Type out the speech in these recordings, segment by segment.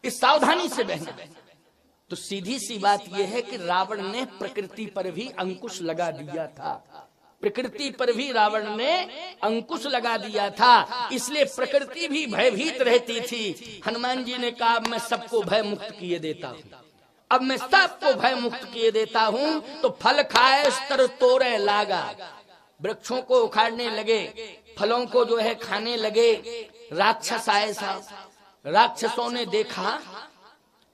इस सावधानी से बहना। तो सीधी सी बात यह है कि रावण ने प्रकृति पर भी अंकुश लगा दिया था, प्रकृति पर भी रावण ने अंकुश लगा दिया था, इसलिए प्रकृति भी भयभीत रहती थी। हनुमान जी ने कहा मैं सबको भय मुक्त किए देता हूँ, अब मैं सबको भय मुक्त किए देता हूँ। तो फल खाए स्तर तोड़े लागा, वृक्षों को उखाड़ने लगे, फलों को जो है खाने लगे। राक्षस आए साहब, राक्षसों ने देखा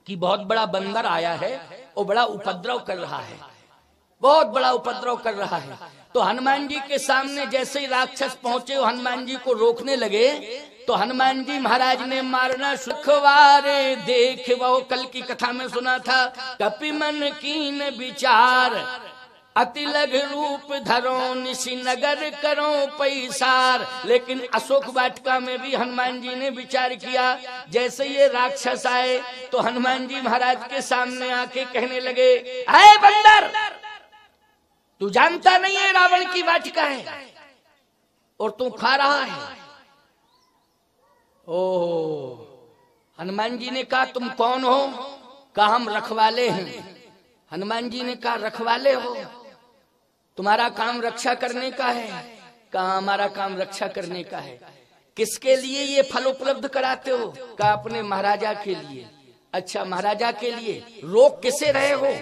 कि बहुत बड़ा बंदर आया है और बड़ा उपद्रव कर रहा है, बहुत बड़ा उपद्रव कर रहा है। तो हनुमान जी के सामने जैसे ही राक्षस पहुंचे, हनुमान जी को रोकने लगे, तो हनुमान जी महाराज ने मारना सुखवारे देख, वो कल की कथा में सुना था, कपि मन कीन विचार, अति लघ रूप धरो निशि नगर करो पैसार। लेकिन अशोक वाटिका में भी हनुमान जी ने विचार किया। जैसे ये राक्षस आए तो हनुमान जी महाराज के सामने आके कहने लगे, अरे बंदर, तू जानता नहीं है रावण की वाटिका है और तू खा रहा है। ओह, हनुमान जी ने कहा तुम कौन हो? कहा हम रखवाले हैं। हनुमान जी ने कहा रखवाले हो, तुम्हारा काम रक्षा करने का है? कहा हमारा काम रक्षा करने का है। किसके लिए ये फल उपलब्ध कराते हो? कहा अपने महाराजा के लिए। अच्छा, महाराजा के लिए रोक किसे रहे हो?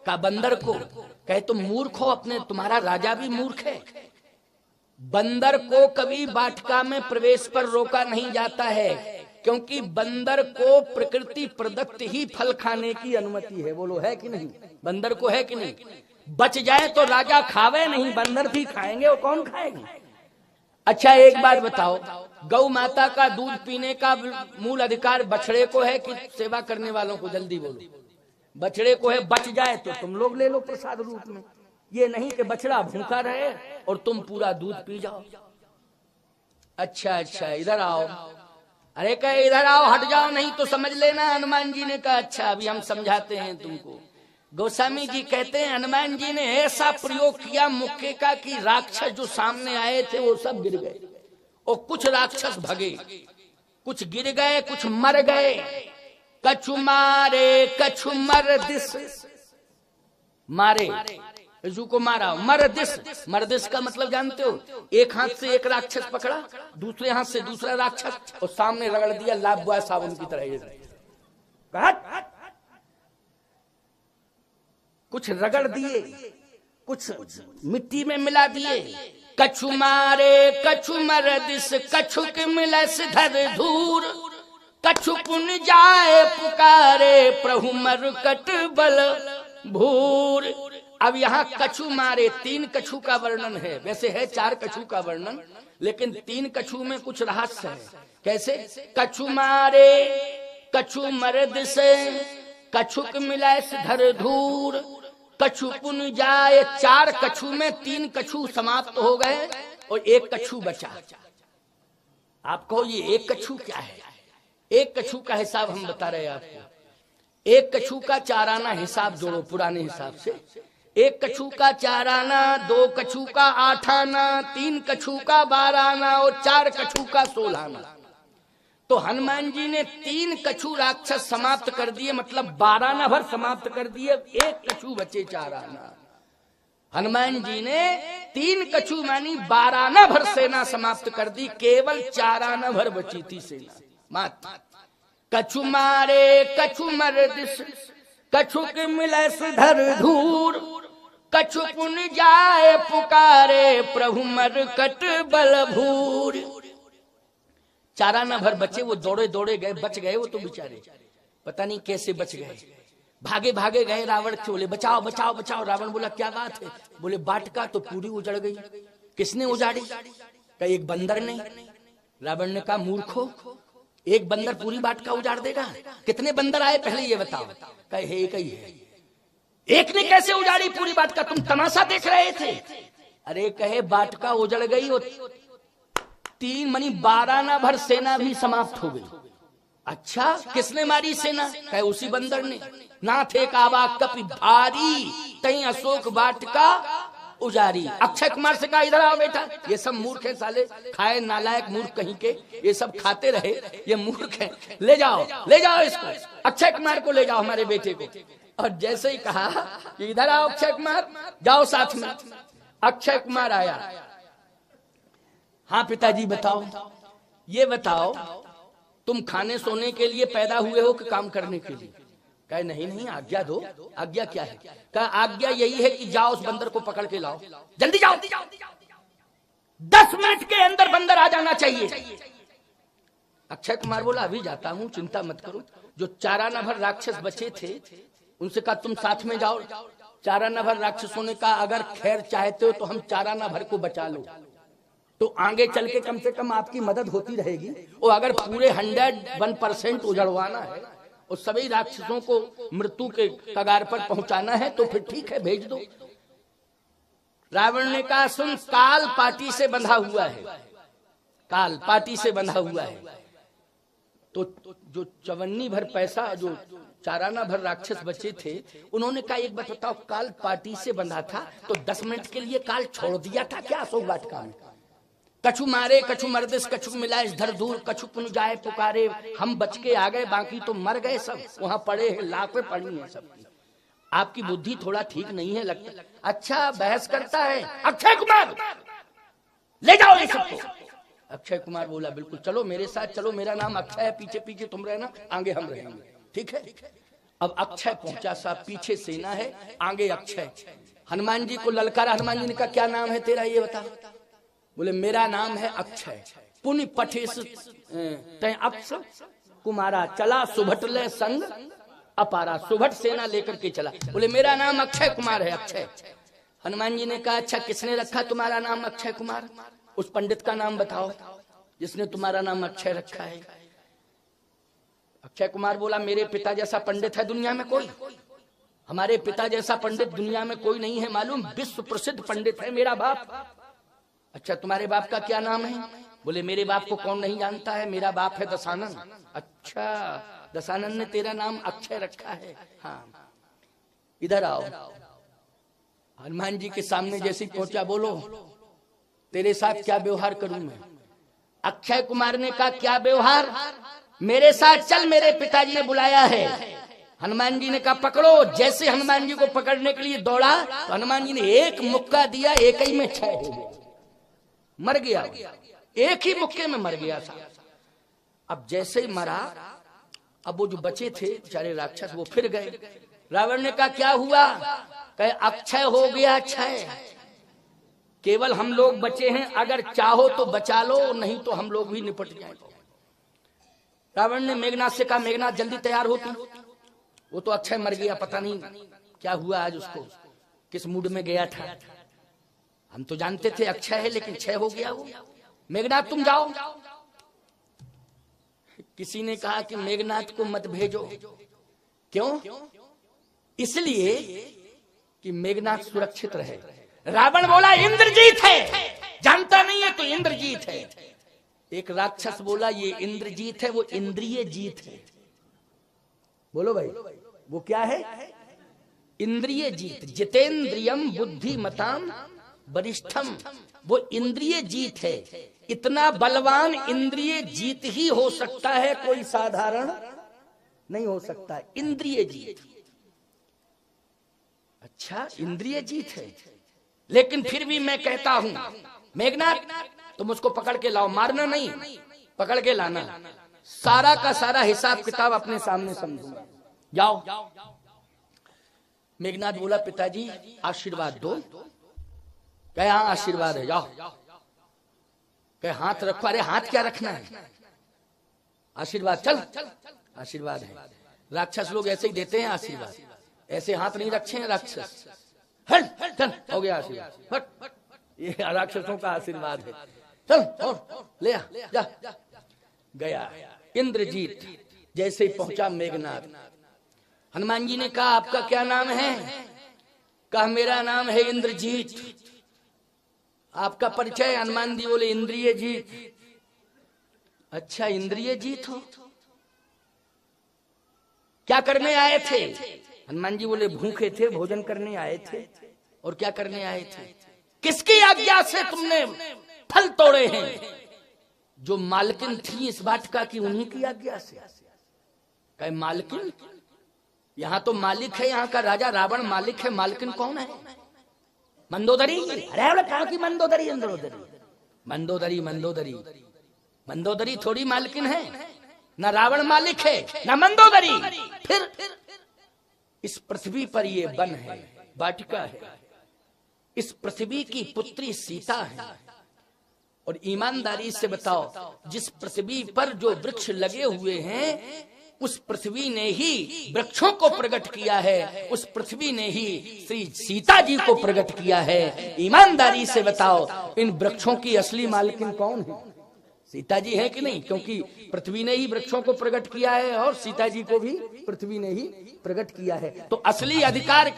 कहा बंदर को। कहे तुम मूर्ख हो, अपने तुम्हारा राजा भी मूर्ख है। बंदर को कभी वाटिका में प्रवेश पर रोका नहीं जाता है, क्योंकि बंदर को प्रकृति प्रदत्त ही फल खाने की अनुमति है। बोलो है कि नहीं? बंदर को है कि नहीं? बच जाए तो राजा खावे नहीं, बंदर भी खाएंगे, और कौन खाएंगे? अच्छा एक बात बताओ, गौ माता का दूध पीने का मूल अधिकार बछड़े को है कि सेवा करने वालों को? जल्दी बोलो। बछड़े को है। बच जाए तो तुम लोग ले लो प्रसाद रूप में, ये नहीं कि बछड़ा भूखा रहे और तुम पूरा दूध पी जाओ। अच्छा अच्छा, इधर आओ। अरे कहे इधर आओ, हट जाओ, नहीं तो समझ लेना। हनुमान जी ने कहा अच्छा अभी हम समझाते हैं तुमको। गोस्वामी जी कहते हैं हनुमान जी ने ऐसा प्रयोग किया मुक्के का कि राक्षस जो सामने आए थे वो सब गिर गए, और कुछ राक्षस भगे, कुछ गिर गए, कुछ मर गए। कछु मारे कछु मर दिस, मारे को मारा। मरदिस, मरदिस का मतलब जानते हो? एक हाथ से एक राक्षस पकड़ा, दूसरे हाथ से दूसरा राक्षस, और सामने रगड़ दिया लाबुआ साबुन की तरह। कुछ रगड़ दिए, कुछ मिट्टी में मिला दिए। कछु मारे कछु मरदिस, कछुक मिलस धर धूर, कछु पुन जाए पुकारे प्रभु मरकट बल भूर। अब यहाँ कछु मारे, 3 कछु का वर्णन है। वैसे है 4 कछु का वर्णन, लेकिन 3 कछु में कुछ रहस्य है। कैसे? कछु मारे कछु मरद से, कछुक मिलास धर धूर, कछु पुन जाए। 4 कछु में 3 कछु समाप्त हो गए और 1 कछु बचा। आप कहो ये 1 कछु क्या है? 1 कछु का हिसाब हम बता रहे हैं आपको। 1 कछु का 4 आना हिसाब जोड़ो पुराने हिसाब से। 1 कछु का 4 आना, 2 कछु का 8 आना, 3 कछु का 12 आना और 4 कछु का 16 आना। तो हनुमान जी ने 3 कछु राक्षस समाप्त कर दिए, मतलब 12 आना भर समाप्त कर दिए, 1 कछु बचे 4 आना। हनुमान जी ने 3 कछु मानी 12 आना भर सेना समाप्त कर दी, केवल 4 आना भर बची थी सेना मात्र। कछु मारे कछु मरदिस, कछुक मिलस धर धूर, कछु पुन जाए पुकारे प्रभु मरकट बल भूर। 4 आना भर बचे, वो दौड़े दौड़े गए, बच गए वो तो बेचारे, पता नहीं कैसे बच गए। भागे भागे गए रावण से, बोले बचाओ बचाओ बचाओ। रावण बोला क्या बात है? बोले वाटिका तो पूरी उजड़ गई। किसने उजाड़ी? कहा एक बंदर ने। रावण ने कहा मूर्खो, एक बंदर पूरी वाटिका उजाड़ देगा? कितने बंदर आए पहले ये बताओ। कहे एक ही है। एक ने कैसे उजाड़ी पूरी वाटिका? तुम तमाशा देख रहे थे? अरे कहे वाटिका उजड़ गई और 3 मनी 12 आना भर सेना भी समाप्त हो गई। अच्छा, किसने मारी सेना? कहे उसी बंदर ने। नाथ एक आवा कपि भारी, तई अशोक वाटिका उजारी। अक्षय कुमार से कहा इधर आओ बेटा, ये सब मूर्ख है साले, खाए नालायक मूर्ख कहीं के, ये सब खाते रहे, ये मूर्ख है, ले जाओ इसको, अक्षय कुमार को ले जाओ हमारे बेटे को। और जैसे ही कहा कि इधर आओ अक्षय कुमार, जाओ साथ में। अक्षय कुमार आया। हाँ पिताजी बताओ, ये बताओ तुम खाने सोने के लिए पैदा हुए हो कि काम करने के लिए? कहे नहीं आज्ञा दो। आज्ञा क्या है? कहा आज्ञा यही है कि जाओ उस बंदर को पकड़ के लाओ, जल्दी जाओ, 10 मिनट के अंदर बंदर आ जाना चाहिए। अक्षय कुमार बोला अभी जाता हूं, चिंता मत करो। जो चाराना भर राक्षस बचे थे उनसे कहा तुम साथ में जाओ। चाराना भर राक्षसों ने कहा अगर खैर चाहते हो तो हम चाराना भर को बचा लो, तो आगे चल के कम से कम आपकी मदद होती रहेगी। और अगर पूरे 101% उजड़वाना है और सभी राक्षसों को मृत्यु के कगार पर पहुंचाना है तो फिर ठीक है, भेज दो। रावण ने कहा सुन, काल पाटी से बंधा हुआ है, काल पाटी से बंधा हुआ है। तो जो 54 भर पैसा, जो चाराना भर राक्षस बचे थे, उन्होंने कहा एक बात बताओ, काल पाटी से बंधा था तो 10 मिनट के लिए काल छोड़ दिया था क्या अशोक वाटिका में? कछु मारे कछु मर्दिस कछु मिलाए धर दूर, कछु पुन जाए पुकारे, हम बच के आ गए, बाकी तो मर गए सब, वहां पड़े हैं, लाखें पड़ी हैं सब। आपकी बुद्धि थोड़ा ठीक नहीं है लगता। अच्छा बहस करता है, अक्षय कुमार ले जाओ ये सबको। अक्षय कुमार बोला बिल्कुल, चलो मेरे साथ चलो, मेरा नाम अक्षय है, पीछे पीछे तुम रहना, आगे हम रहेंगे, ठीक है। अब अक्षय पहुंचा, साहब पीछे सेना है, आगे अक्षय। हनुमान जी को ललकारा, हनुमान जी ने कहा क्या नाम है तेरा ये बता। बोले मेरा नाम है अक्षय। पुनि पठेस तय अक्ष कुमारा, चला सुभटले संग अपारा, सुभट सेना लेकर के चला। बोले मेरा नाम अक्षय कुमार है, अक्षय। हनुमान जी ने कहा अच्छा किसने रखा तुम्हारा नाम अक्षय कुमार? उस पंडित का नाम बताओ जिसने तुम्हारा नाम अक्षय रखा है। अक्षय कुमार बोला मेरे पिता जैसा पंडित है दुनिया में कोई? हमारे पिता जैसा पंडित दुनिया में कोई नहीं है मालूम, विश्व प्रसिद्ध पंडित है मेरा बाप। अच्छा तुम्हारे बाप का क्या नाम है? बोले मेरे बाप को कौन नहीं जानता है, मेरा बाप है दशानन। अच्छा दशानन ने तेरा नाम अक्षय रखा है? हाँ इधर आओ। हनुमान जी के सामने जैसे पहुंचा, बोलो तेरे साथ क्या व्यवहार करूं मैं? अक्षय कुमार ने कहा क्या व्यवहार? मेरे साथ चल, मेरे पिताजी ने बुलाया है। हनुमान जी ने कहा पकड़ो। जैसे हनुमान जी को पकड़ने के लिए दौड़ा तो हनुमान जी ने एक मुक्का दिया, एक ही में 6 हो गए, मर गया, एक ही मुक्के में मर गया था। अब जैसे ही मरा, अब वो जो बचे थे बेचारे राक्षस वो फिर गए। रावण ने कहा क्या हुआ? कहे अक्षय हो गया क्षय, केवल हम लोग बचे हैं, अगर चाहो तो बचा लो, नहीं तो हम लोग भी निपट जाएंगे। रावण ने मेघनाथ से कहा मेघनाथ जल्दी तैयार हो तू, वो तो अक्षय मर गया, पता नहीं क्या हुआ आज उसको, किस मूड में गया था। हम तो जानते थे अक्षय है लेकिन क्षय हो गया वो। मेघनाथ तुम जाओ। किसी ने कहा कि मेघनाथ को मत भेजो। क्यों? इसलिए कि मेघनाथ सुरक्षित रहे। रावण बोला इंद्रजीत है, जानता नहीं है तो इंद्रजीत है। एक राक्षस बोला ये इंद्रजीत है, वो इंद्रिय जीत है। बोलो भाई वो क्या है? इंद्रिय जीत। जितेंद्रियम बुद्धिमताम वरिष्ठम, वो इंद्रिय जीत है। इतना बलवान इंद्रिय जीत ही हो सकता है, कोई साधारण नहीं हो सकता। इंद्रिय जीत। अच्छा इंद्रिय जीत है, लेकिन फिर भी मैं कहता हूं मेघनाथ तुम उसको पकड़ के लाओ, मारना नहीं, पकड़ के लाना। सारा का सारा हिसाब किताब अपने सामने समझूंगा, जाओ। मेघनाथ बोला पिताजी आशीर्वाद दो। कहे हाँ आशीर्वाद है, जाओ। कहे हाथ रखो। अरे हाथ क्या रखना है, आशीर्वाद चल, आशीर्वाद है। राक्षस लोग ऐसे ही देते हैं आशीर्वाद, ऐसे हाथ नहीं रखे हैं राक्षस। चल हो गया आशीर्वाद, ये राक्षसों का आशीर्वाद है। चल और ले आ, जा। गया इंद्रजीत। जैसे ही पहुंचा मेघनाथ, हनुमान जी ने कहा आपका क्या नाम है? कहा मेरा नाम है इंद्रजीत। आपका परिचय? हनुमान जी बोले इंद्रिय जीत। अच्छा इंद्रिय जीत हो, क्या करने आए थे? हनुमान जी बोले भूखे थे, भोजन करने आए थे। और क्या करने आए थे? किसकी आज्ञा से तुमने फल तोड़े हैं? जो मालकिन थी इस वाटिका की, उन्हीं की आज्ञा से। कहे मालकिन? यहां तो मालिक है, यहाँ का राजा रावण मालिक है, मालकिन कौन है? मंदोदरी? अरे कहा की मंदोदरी? मंदोदरी मंदोदरी मंदोदरी थोड़ी मालकिन है, ना रावण मालिक है ना मंदोदरी। फिर इस पृथ्वी पर ये वन है, वाटिका है, इस पृथ्वी की पुत्री सीता है। और ईमानदारी से बताओ, जिस पृथ्वी पर जो वृक्ष लगे हुए हैं उस पृथ्वी ने ही वृक्षों को प्रकट किया है, उस पृथ्वी ने ही श्री सीता जी को प्रकट किया है। ईमानदारी से बताओ, इन वृक्षों की असली मालकिन कौन है? सीता जी है कि नहीं? क्योंकि पृथ्वी ने ही वृक्षों को प्रकट किया है और सीता जी को भी पृथ्वी ने ही प्रकट किया है। तो असली अधिकार,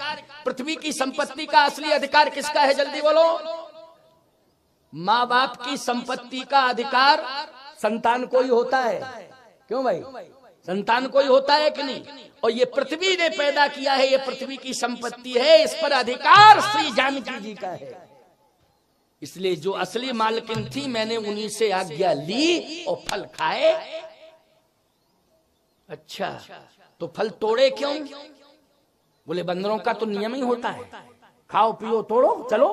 पृथ्वी की संपत्ति का असली अधिकार किसका है? जल्दी बोलो। माँ बाप की संपत्ति का अधिकार संतान को ही होता है। क्यों भाई? संतान को ही होता है कि नहीं? और ये पृथ्वी ने पैदा किया है, ये पृथ्वी की संपत्ति है, इस पर अधिकार श्री जानकी जी का है। इसलिए जो असली मालकिन थी, मैंने उन्हीं से आज्ञा ली और फल खाए। अच्छा, तो फल तोड़े क्यों? बोले बंदरों का तो नियम ही होता है, खाओ पियो तोड़ो चलो,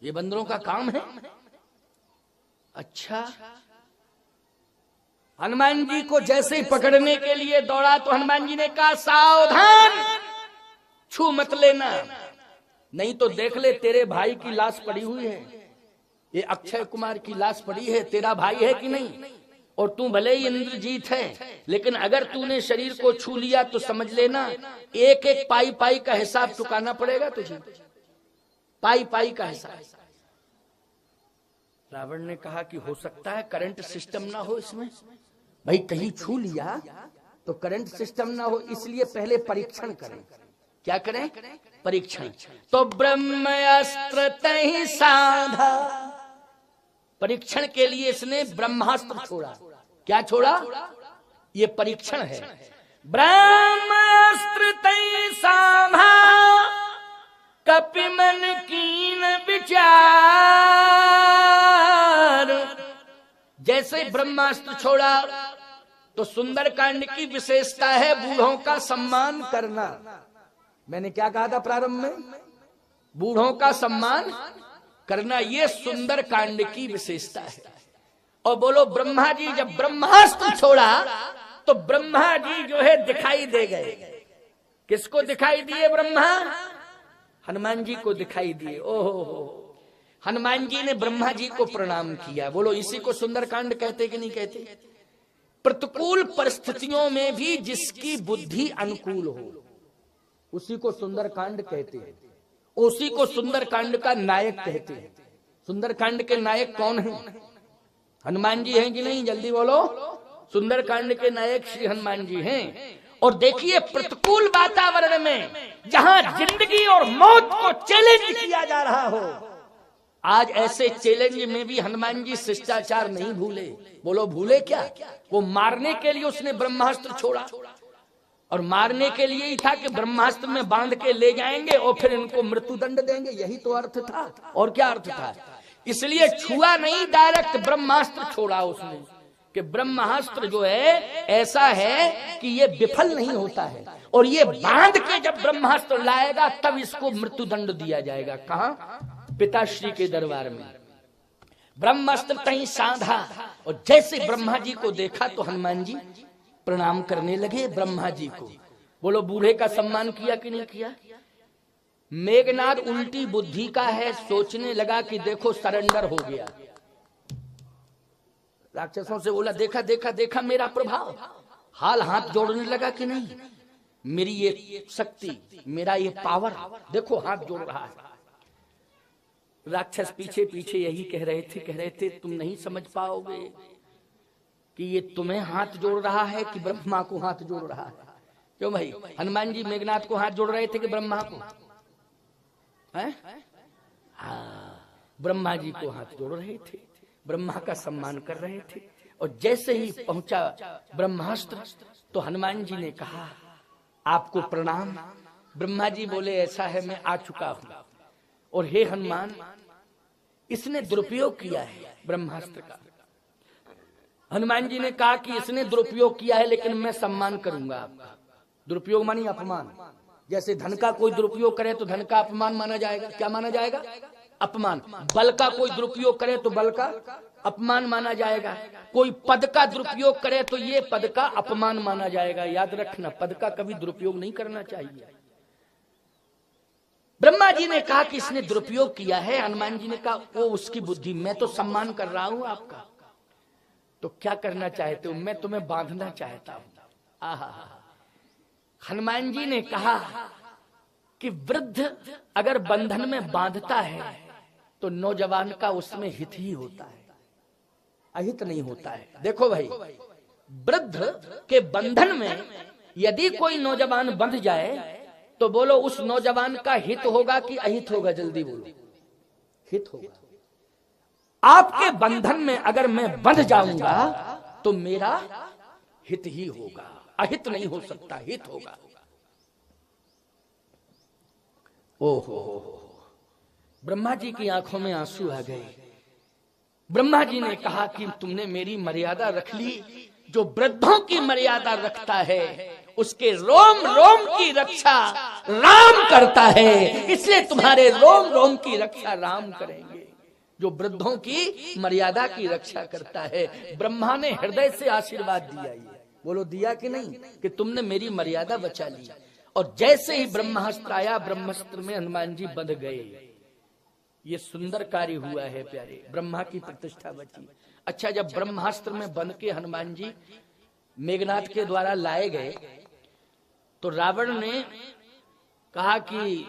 ये बंदरों का काम है। अच्छा, हनुमान जी को जैसे ही पकड़ने के लिए दौड़ा तो हनुमान जी ने कहा सावधान, छू मत लेना, नहीं तो देख ले तेरे भाई की लाश पड़ी हुई है, ये अक्षय कुमार की लाश पड़ी है, तेरा भाई है कि नहीं? और तू भले ही इंद्रजीत है, लेकिन अगर तूने शरीर को छू लिया तो समझ लेना एक एक पाई पाई का हिसाब चुकाना पड़ेगा तुझे, पाई पाई का हिसाब। रावण ने कहा कि हो सकता है करंट सिस्टम ना हो इसमें, भाई कहीं छू लिया तो करंट सिस्टम ना हो, इसलिए पहले परीक्षण करें। क्या करें? परीक्षण। तो ब्रह्मास्त्र तहि साधा, परीक्षण के लिए इसने ब्रह्मास्त्र छोड़ा। क्या छोड़ा? ये परीक्षण है। ब्रह्मास्त्र तहि साधा, कपिमन कीन विचार। जैसे ब्रह्मास्त्र छोड़ा तो सुंदरकांड की विशेषता है बूढ़ों का सम्मान करना। मैंने क्या कहा था प्रारंभ में? बूढ़ों का सम्मान करना, ये सुंदरकांड की विशेषता है। और बोलो ब्रह्मा जी जब ब्रह्मास्त्र छोड़ा तो ब्रह्मा जी जो है दिखाई दे गए। किसको दिखाई दिए? ब्रह्मा हनुमान जी को दिखाई दिए। ओहो, हनुमान जी ने ब्रह्मा जी को प्रणाम किया। बोलो इसी को सुंदरकांड कहते कि नहीं कहते? प्रतिकूल परिस्थितियों में भी जिसकी बुद्धि अनुकूल हो उसी को सुंदरकांड कहते हैं, उसी को सुंदरकांड का नायक कहते हैं। सुंदरकांड के नायक कौन हैं? हनुमान जी हैं कि नहीं? जल्दी बोलो। सुंदरकांड के नायक श्री हनुमान जी हैं। और देखिए प्रतिकूल वातावरण में जहां जिंदगी और मौत को चैलेंज किया जा रहा हो, आज ऐसे चैलेंज में भी हनुमान जी शिष्टाचार नहीं भूले। बोलो भूले क्या? वो मारने के लिए उसने ब्रह्मास्त्र छोड़ा, और मारने के लिए ही था कि ब्रह्मास्त्र में बांध के ले जाएंगे और फिर इनको मृत्युदंड देंगे, यही तो अर्थ था। और क्या अर्थ था? इसलिए छुआ नहीं, डायरेक्ट ब्रह्मास्त्र छोड़ा उसने, कि ब्रह्मास्त्र जो है ऐसा है कि ये विफल नहीं होता है, और ये बांध के जब ब्रह्मास्त्र लाएगा तब इसको मृत्युदंड दिया जाएगा। कहाँ? पिताश्री के दरबार में। ब्रह्मास्त्र तहीं साधा, और जैसे ब्रह्मा जी को देखा तो हनुमान जी प्रणाम करने लगे ब्रह्मा जी को। बोलो बूढ़े का सम्मान किया कि नहीं किया? मेघनाद उल्टी बुद्धि का है, सोचने लगा कि देखो सरेंडर हो गया। राक्षसों से बोला देखा देखा देखा मेरा प्रभाव, हाल हाथ जोड़ने लगा कि नहीं, मेरी ये शक्ति, मेरा ये पावर, देखो हाथ जोड़ रहा है। राक्षस पीछे पीछे यही कह रहे थे तुम नहीं समझ पाओगे कि ये तुम्हें हाथ जोड़ रहा है कि ब्रह्मा को हाथ जोड़ रहा है। क्यों भाई? हनुमान जी मेघनाथ को हाथ जोड़ रहे थे कि ब्रह्मा को? ब्रह्मा जी को हाथ जोड़ रहे थे, ब्रह्मा का सम्मान कर रहे थे। और जैसे ही पहुंचा ब्रह्मास्त्र तो हनुमान जी ने कहा आपको प्रणाम। ब्रह्मा जी बोले ऐसा है मैं आ चुका हूं, और हे हनुमान इसने दुरुपयोग किया है ब्रह्मास्त्र का। हनुमान जी ने कहा कि इसने दुरुपयोग किया है, लेकिन मैं सम्मान करूंगा आपका। दुरुपयोग मानी अपमान। जैसे धन का कोई दुरुपयोग करे तो धन का अपमान माना जाएगा। क्या माना जाएगा? अपमान। बल का कोई दुरुपयोग करे तो बल का अपमान माना जाएगा। कोई पद का दुरुपयोग करे तो ये पद का अपमान माना जाएगा। याद रखना, पद का कभी दुरुपयोग नहीं करना चाहिए। ब्रह्मा जी ने कहा कि इसने दुरुपयोग किया है। हनुमान जी ने कहा वो उसकी बुद्धि, मैं तो सम्मान कर रहा हूं आपका। तो क्या करना चाहते हो? मैं तुम्हें बांधना चाहता हूं। आहा। हनुमान जी ने कहा कि वृद्ध अगर बंधन में बांधता है तो नौजवान का उसमें हित ही होता है, अहित नहीं होता है। देखो भाई, वृद्ध के बंधन में यदि कोई नौजवान बंध जाए तो बोलो उस नौजवान का हित होगा कि अहित होगा? जल्दी बोलो। हित होगा। आपके बंधन में अगर मैं बंध जाऊंगा तो मेरा हित ही होगा, अहित नहीं हो सकता, हित होगा। ओहो, ब्रह्मा जी की आंखों में आंसू आ गए। ब्रह्मा जी ने कहा कि तुमने मेरी मर्यादा रख ली। जो वृद्धों की मर्यादा रखता है उसके रोम रोम की रक्षा राम करता है, इसलिए तुम्हारे रोम रोम की रक्षा राम करेंगे। जो वृद्धों की मर्यादा की रक्षा करता है। ब्रह्मा ने हृदय से आशीर्वाद दिया। ये बोलो दिया कि नहीं, कि तुमने मेरी मर्यादा बचा ली। और जैसे ही ब्रह्मास्त्र आया, ब्रह्मास्त्र में हनुमान जी बंध गए। ये सुंदर कार्य हुआ है प्यारे, ब्रह्मा की प्रतिष्ठा बची। अच्छा, जब ब्रह्मास्त्र में बंध के हनुमान जी मेघनाथ के द्वारा लाए गए तो रावण ने कहा कि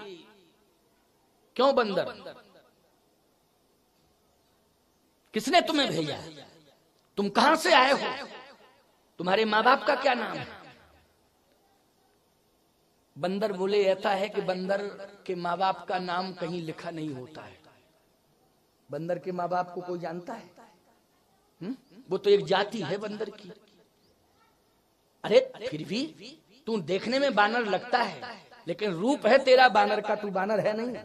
क्यों बंदर, किसने तुम्हें भेजा? तुम कहां से आए हो? तुम्हारे माँ बाप का क्या नाम है? बंदर बोले ऐसा है कि बंदर के माँ बाप का नाम कहीं लिखा नहीं होता है। बंदर के माँ बाप को कोई जानता है? वो तो एक जाति है बंदर की। अरे फिर भी तू देखने में बानर लगता है, लेकिन रूप है तेरा बानर का, तू बानर है नहीं।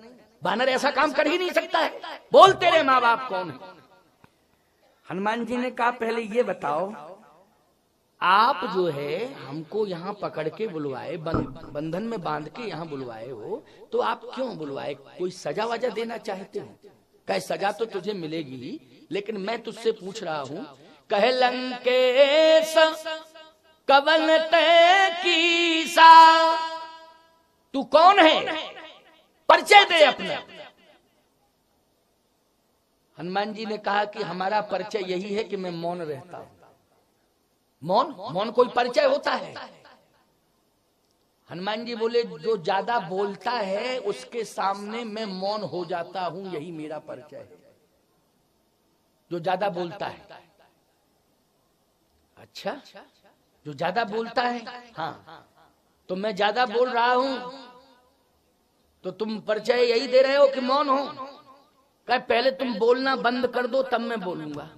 बानर ऐसा काम कर ही नहीं सकता है। बोल तेरे माँ बाप कौन है? हनुमान जी ने कहा पहले ये बताओ, आप जो है हमको यहाँ पकड़ के बुलवाए, बंधन में बांध के यहाँ बुलवाए हो, तो आप क्यों बुलवाए? कोई सजा वजह देना चाहते हो? कहे सजा तो तुझे मिलेगी, लेकिन मैं तुझसे पूछ रहा हूँ। कहे लंकेश कवन तै कीसा, तू कौन है? परिचय दे अपना। हनुमान जी ने कहा कि हमारा परिचय यही है कि मैं मौन रहता हूं। मौन? मौन कोई परिचय होता है? हनुमान जी बोले जो ज्यादा बोलता है उसके सामने मैं मौन हो जाता हूं, यही मेरा परिचय है। जो ज्यादा बोलता है। अच्छा, जो ज्यादा बोलता है, हाँ, तो मैं ज्यादा बोल रहा हूं तो तुम परिचय यही दे रहे हो कि मौन हो? कहे पहले तुम बोलना बंद कर दो तब मैं बोलूंगा।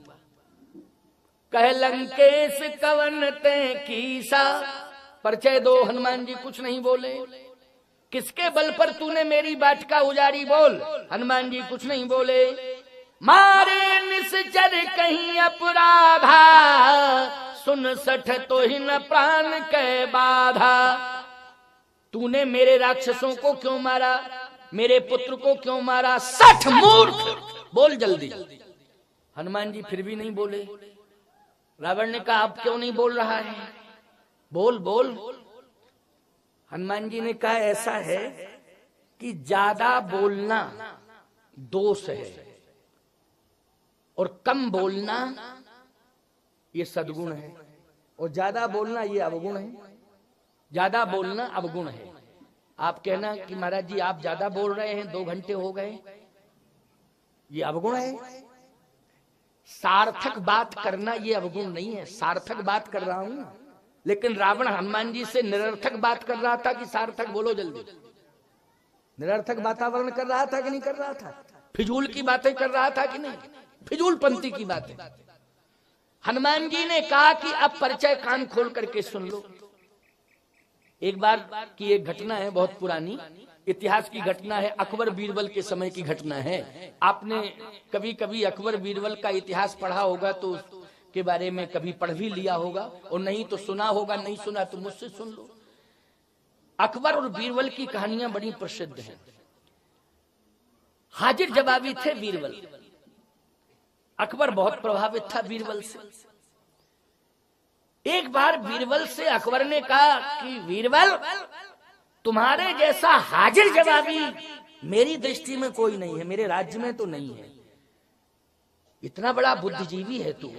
कहे लंकेश कवन ते कीसा, परिचय दो। हनुमान जी कुछ नहीं बोले। किसके बल पर तूने मेरी वाटिका उजाड़ी? बोल। हनुमान जी कुछ नहीं बोले। मारे निश्चर कहीं अपराधा, सुन सठ तो ही न प्राण के बाधा। तूने मेरे राक्षसों को क्यों मारा? मेरे पुत्र को क्यों मारा? 60 मूर्ख, बोल जल्दी। हनुमान जी फिर भी नहीं बोले। रावण ने कहा अब क्यों नहीं बोल रहा है? बोल बोल। हनुमान जी ने कहा ऐसा है कि ज्यादा बोलना दोष है और कम बोलना ये सद्गुण है, और ज्यादा बोलना ये अवगुण है। ज्यादा बोलना अवगुण है। आप कहना कि महाराज जी आप ज्यादा बोल रहे हैं, 2 घंटे हो गए, ये अवगुण है। सार्थक बात करना ये अवगुण नहीं है। सार्थक बात कर रहा हूं, लेकिन रावण हनुमान जी से निरर्थक बात कर रहा था कि सार्थक? बोलो जल्दी। निरर्थक वातावरण कर रहा था कि नहीं कर रहा था? फिजूल की बातें कर रहा था कि नहीं? फिजूल पंथी की बातें। हनुमान जी ने कहा कि अब परिचय कान खोल करके सुन लो। एक बार की एक घटना है, बहुत पुरानी इतिहास की घटना है, अकबर बीरबल के समय की घटना है। आपने कभी कभी अकबर बीरबल का इतिहास पढ़ा होगा तो उसके बारे में कभी पढ़ भी लिया होगा, और नहीं तो सुना होगा, नहीं सुना तो मुझसे सुन लो। अकबर और बीरबल की कहानियां बड़ी प्रसिद्ध हैं। हाजिर जवाबी थे बीरबल। अकबर बहुत प्रभावित था बीरबल से। एक बार बीरबल से अकबर ने कहा कि बीरबल, तुम्हारे जैसा हाजिर जवाबी मेरी दृष्टि में कोई नहीं है, मेरे राज्य में तो नहीं है। इतना बड़ा बुद्धिजीवी है तू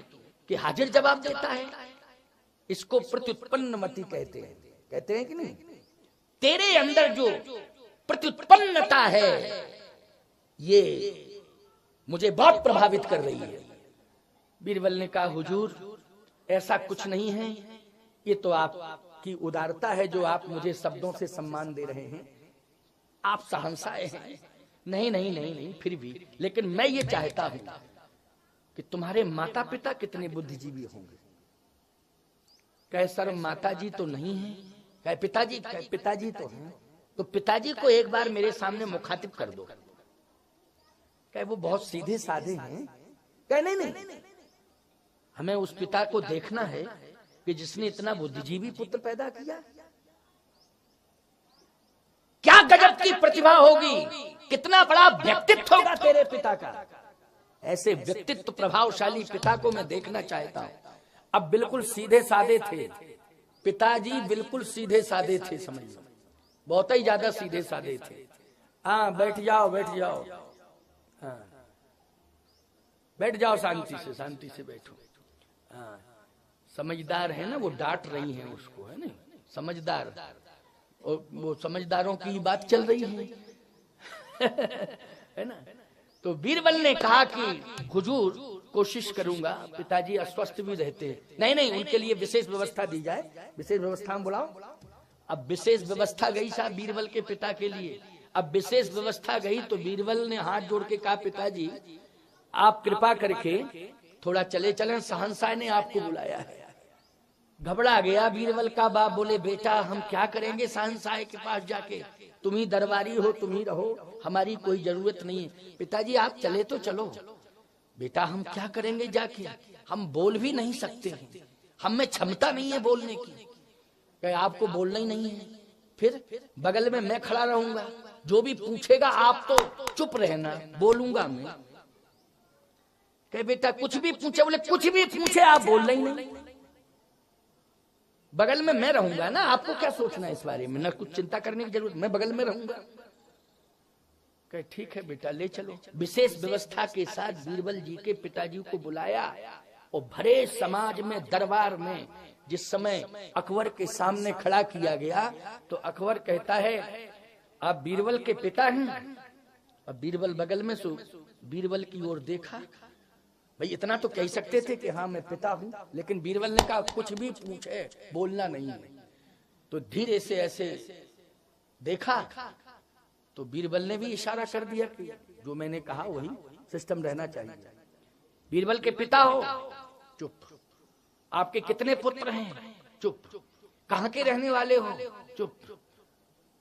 कि हाजिर जवाब देता है। इसको प्रत्युत्पन्न मति कहते हैं कि नहीं? तेरे अंदर जो प्रत्युत्पन्नता है ये मुझे बहुत प्रभावित कर रही है। बीरबल ने कहा, हुजूर ऐसा कुछ नहीं है, ये तो आपकी उदारता है जो आप मुझे शब्दों से सम्मान दे रहे हैं, आप सहनसाय हैं। नहीं नहीं नहीं नहीं, फिर भी लेकिन मैं ये चाहता हूं कि तुम्हारे माता पिता कितने बुद्धिजीवी होंगे। कहे सर माता जी तो नहीं है। कहे पिताजी, कहे पिताजी तो हैं। तो पिताजी को एक बार मेरे सामने मुखातिब कर दो। कहे वो बहुत सीधे साधे हैं। कहे नहीं नहीं, हमें उस पिता को देखना है कि जिसने इतना बुद्धिजीवी पुत्र पैदा किया। क्या गजब की प्रतिभा होगी, कितना बड़ा व्यक्तित्व होगा तेरे पिता का। ऐसे व्यक्तित्व प्रभावशाली पिता को मैं देखना चाहता हूं। अब बिल्कुल सीधे साधे थे पिताजी, बिल्कुल सीधे साधे थे, समझ लो बहुत ही ज्यादा सीधे साधे थे। हाँ बैठ जाओ बैठ जाओ, हाँ बैठ जाओ, शांति से बैठो। हाँ समझदार है ना, वो डांट रही है उसको, है ना समझदार, और वो समझदारों की बात चल रही है है ना। तो बीरबल ने कहा कि हुजूर कोशिश करूंगा, पिताजी अस्वस्थ भी रहते हैं। नहीं नहीं, उनके लिए विशेष व्यवस्था दी जाए, विशेष व्यवस्था में बुलाओ। अब विशेष व्यवस्था गई साहब बीरबल के पिता के लिए। अब विशेष व्यवस्था गई तो बीरबल ने हाथ जोड़ के कहा, पिताजी आप कृपा करके थोड़ा चले चलें, शहंशाह ने आपको बुलाया है। घबरा गया बीरबल का बाप, बोले बेटा हम क्या करेंगे शहंशाह के पास जाके, तुम ही दरबारी हो, तुम ही रहो, हमारी कोई जरूरत नहीं है। पिताजी आप चले तो चलो। बेटा हम क्या करेंगे जाके, हम बोल भी नहीं सकते हैं, हम में क्षमता नहीं है बोलने की। कहे आपको बोलना ही नहीं है, फिर बगल में मैं खड़ा रहूंगा, जो भी पूछेगा आप तो चुप रहना, बोलूंगा मैं। कहे बेटा कुछ भी पूछे, बोले कुछ भी पूछे आप बोलना ही नहीं, बगल में मैं रहूंगा ना, आपको क्या सोचना है इस बारे में, ना कुछ चिंता करने की जरूरत, मैं बगल में रहूंगा। कहे ठीक है बेटा ले चलो। विशेष व्यवस्था के साथ बीरबल जी के पिताजी को बुलाया और भरे समाज में, दरबार में जिस समय अकबर के सामने खड़ा किया गया तो अकबर कहता है आप बीरबल के पिता हैं। अब बीरबल बगल में सो बीरबल की ओर देखा। भाई इतना तो कह सकते थे कि हाँ मैं पिता हूं, लेकिन बीरबल ने कहा कुछ भी पूछे बोलना नहीं है। तो धीरे से ऐसे देखा तो बीरबल ने भी इशारा कर दिया कि जो मैंने कहा वही सिस्टम रहना चाहिए। बीरबल के पिता हो, चुप। आपके कितने पुत्र हैं, चुप। कहाँ के रहने वाले हो, चुप।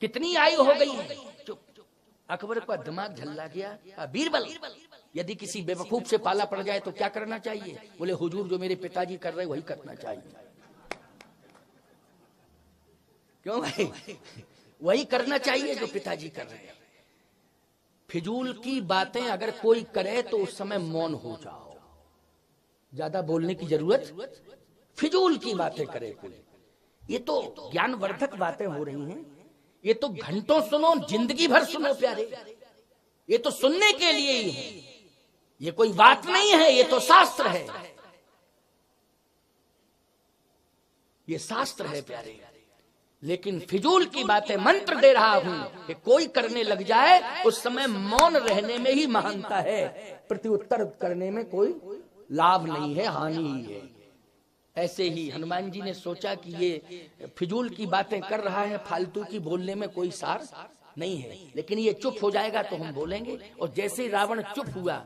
कितनी आयु हो गई है, चुप। अकबर का दिमाग झल्ला गया। बीरबल यदि किसी बेवकूफ से पाला पड़ जाए तो क्या करना चाहिए? बोले हुजूर जो मेरे पिताजी कर रहे वही करना चाहिए। क्यों भाई? वही करना चाहिए जो पिताजी कर रहे हैं। फिजूल की बातें अगर कोई करे तो उस समय मौन हो जाओ, ज्यादा बोलने की जरूरत। फिजूल की बातें करे कोई, ये तो ज्ञानवर्धक बातें हो रही हैं, ये तो घंटों सुनो, जिंदगी भर सुनो प्यारे, ये तो सुनने के लिए ही है, ये कोई बात नहीं है, ये तो शास्त्र है, ये शास्त्र है प्यारे। लेकिन फिजूल की बातें मंत्र दे रहा हूं कि कोई करने लग जाए उस समय मौन रहने में ही महानता है, प्रत्युत्तर करने में कोई लाभ नहीं है, हानि ही है। ऐसे ही हनुमान जी ने सोचा कि ये फिजूल की बातें कर रहा है, फालतू की बोलने में कोई सार नहीं है, लेकिन ये चुप हो जाएगा तो हम बोलेंगे। और जैसे ही रावण चुप हुआ,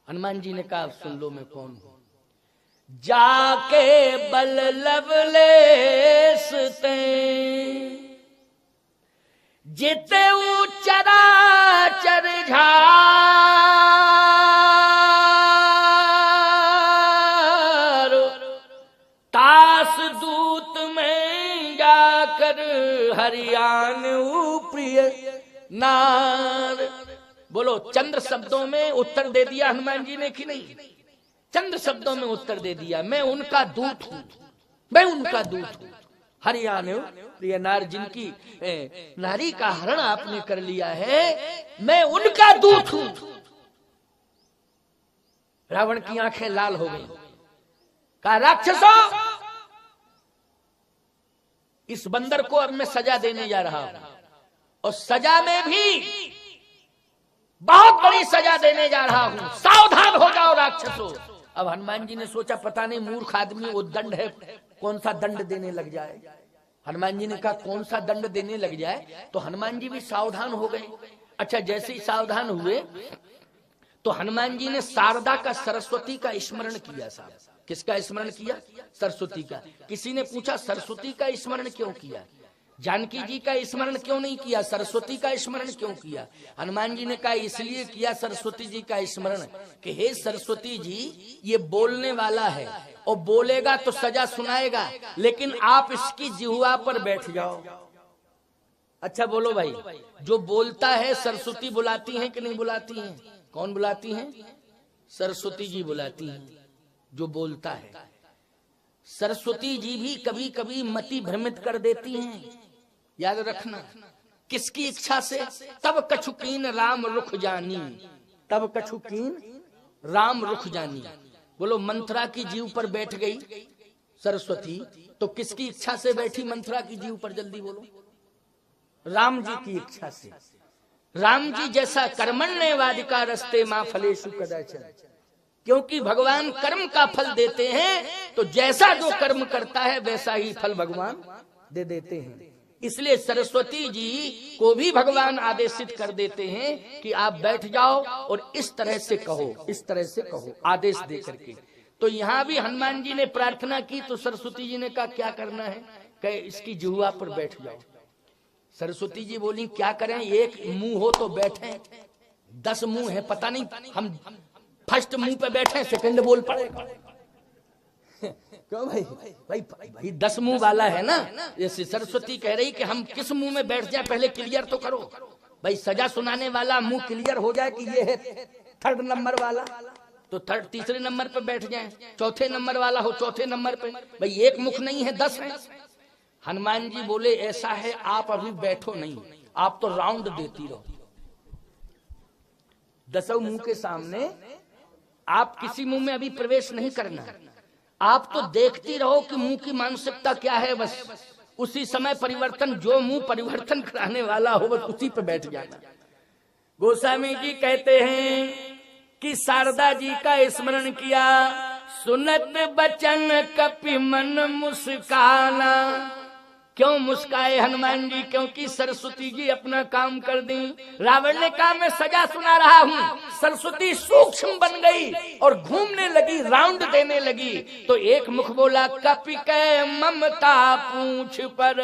हनुमान जी ने कहा सुन लो मैं कौन हूं। जाके बल लवलेस ते जेते चराचर झार, तास दूत में जाकर हरियाण प्रिय नार। बोलो, चंद्र शब्दों में उत्तर दे दिया हनुमान जी ने कि नहीं? चंद्र शब्दों में उत्तर दे दिया, मैं उनका दूत हूं, मैं उनका दूत हूं। हरियाण प्रिय नार, जिनकी नारी का हरण आपने कर लिया है, मैं उनका दूत हूं। रावण की आंखें लाल हो गई। कहा, राक्षसों, इस बंदर को अब मैं सजा देने जा रहा हूं, और सजा में भी बहुत बड़ी सजा देने जा रहा हूं, सावधान हो जाओ राक्षसों। अब हनुमान जी ने सोचा, पता नहीं मूर्ख आदमी वो दंड है, कौन सा दंड देने लग जाए। हनुमान जी ने कहा, कौन सा दंड देने लग जाए? तो हनुमान जी भी सावधान हो गए। अच्छा, जैसे ही सावधान हुए तो हनुमान जी ने शारदा का, सरस्वती का स्मरण किया। साहब, किसका स्मरण किया? सरस्वती का। किसी ने पूछा, सरस्वती का स्मरण क्यों किया? जानकी जी का स्मरण क्यों नहीं किया? सरस्वती का स्मरण क्यों किया? हनुमान जी ने कहा, इसलिए किया सरस्वती जी का स्मरण कि हे सरस्वती जी, ये बोलने वाला है और बोलेगा तो सजा सुनाएगा, लेकिन आप इसकी जिह्वा पर बैठ जाओ। अच्छा बोलो भाई, जो बोलता है सरस्वती बुलाती हैं कि नहीं बुलाती हैं? कौन बुलाती हैं? सरस्वती जी बुलाती हैं जो बोलता है। सरस्वती जी भी कभी कभी मति भ्रमित कर देती हैं, याद रखना। किसकी इच्छा से? तब कछुकीन राम रुख जानी, तब कछुकीन राम रुख जानी। बोलो, मंथरा की जीव पर बैठ गई सरस्वती, तो किसकी इच्छा से बैठी मंथरा की जीव पर? जल्दी बोलो। राम जी की इच्छा से। राम जी जैसा कर्मण्य वादिका रस्ते मां फलेषु कदाचन, क्योंकि भगवान कर्म का फल देते हैं, तो जैसा जो कर्म करता है वैसा ही फल भगवान दे देते हैं। इसलिए सरस्वती जी को भी भगवान आदेशित कर देते हैं कि आप बैठ जाओ और इस तरह से कहो, इस तरह से कहो, आदेश दे करके। तो यहाँ भी हनुमान जी ने प्रार्थना की, तो सरस्वती जी ने कहा, क्या करना है? कहे, इसकी जिह्वा पर बैठ जाओ। सरस्वती जी बोली, क्या करें, एक मुंह हो तो बैठे, 10 मुंह है, पता नहीं हम फर्स्ट मुंह पे बैठे, सेकंड बोल पड़ेगा। क्यों भाई? भाई 10 मुंह वाला है ना। जैसे सरस्वती कह रही कि हम किस मुंह में बैठ जाए, पहले क्लियर तो करो भाई। सजा सुनाने वाला मुंह क्लियर हो जाए कि ये है 3rd नंबर वाला, तो 3rd नंबर पे बैठ जाए। 4थे नंबर वाला हो 4थे नंबर पे। भाई एक मुख नहीं है, 10 है। हनुमान जी बोले, ऐसा है, आप अभी बैठो नहीं, आप तो राउंड देती रहो। 10 मुंह के सामने आप किसी मुंह में अभी प्रवेश नहीं करना, आप तो देखती रहो कि मुंह की मानसिकता क्या है। बस उसी समय परिवर्तन, जो मुंह परिवर्तन कराने वाला हो बस उसी पे बैठ जाना। गोस्वामी जी कहते हैं कि शारदा जी का स्मरण किया, सुनत बचन कपि मन मुस्काना। क्यों मुस्काए हनुमान जी? क्योंकि सरस्वती जी अपना काम कर दी। रावण ने कहा, मैं सजा सुना रहा हूँ। सरस्वती सूक्ष्म बन गई और घूमने लगी, राउंड देने लगी। तो एक मुख बोला, कपि के ममता पूंछ पर,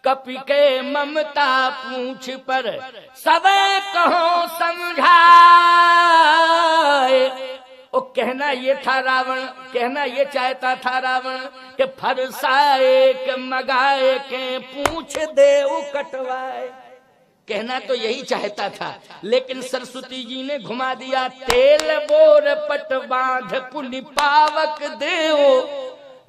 कपि के ममता पूंछ पर, सबे कहो समझाए। वो कहना ये था रावण, कहना ये चाहता था रावण कि फरसाए के मगाए के पूछ दे कटवाए। कहना तो यही चाहता था, लेकिन सरस्वती जी ने घुमा दिया। तेल बोर पट बांध पुनि पावक देव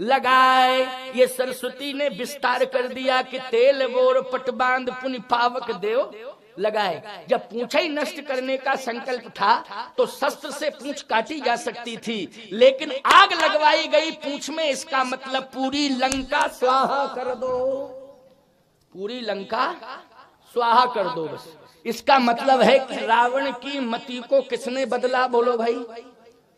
लगाए। ये सरस्वती ने विस्तार कर दिया कि तेल बोर पट बांध पुनि पावक देव लगाए। जब पूंछा ही नष्ट करने का संकल्प था तो शस्त्र से पूंछ काटी जा सकती थी, लेकिन आग लगवाई गई पूंछ में। इसका मतलब पूरी लंका स्वाहा कर दो, पूरी लंका स्वाहा कर दो। बस इसका मतलब है कि रावण की मति को किसने बदला? बोलो भाई,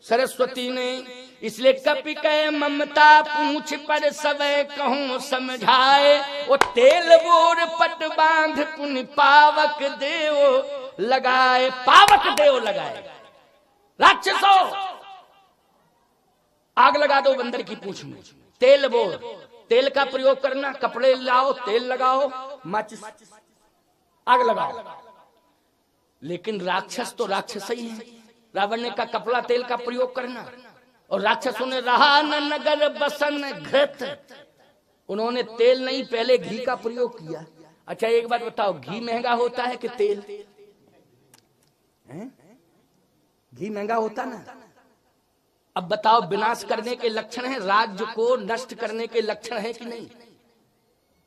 सरस्वती ने। इसलिए कपि के ममता पूंछ पर सबे कहूं समझाए। वो तेल बोर पट बांध पुनि पावक देव लगाए, पावक देव लगाए। राक्षसों, आग लगा दो बंदर की पूंछ में। तेल बोर, तेल का प्रयोग करना, कपड़े लाओ, तेल लगाओ, माचिस आग लगाओ। लेकिन राक्षस तो राक्षस ही है। रावण ने कहा कपड़ा तेल का प्रयोग करना, और राक्षसों ने रहा न नगर बसन घृत, उन्होंने तेल नहीं पहले घी का प्रयोग किया। अच्छा एक बात बताओ, घी महंगा होता है कि तेल? घी महंगा होता ना। अब बताओ विनाश करने के लक्षण है, राज्य को नष्ट करने के लक्षण है कि नहीं?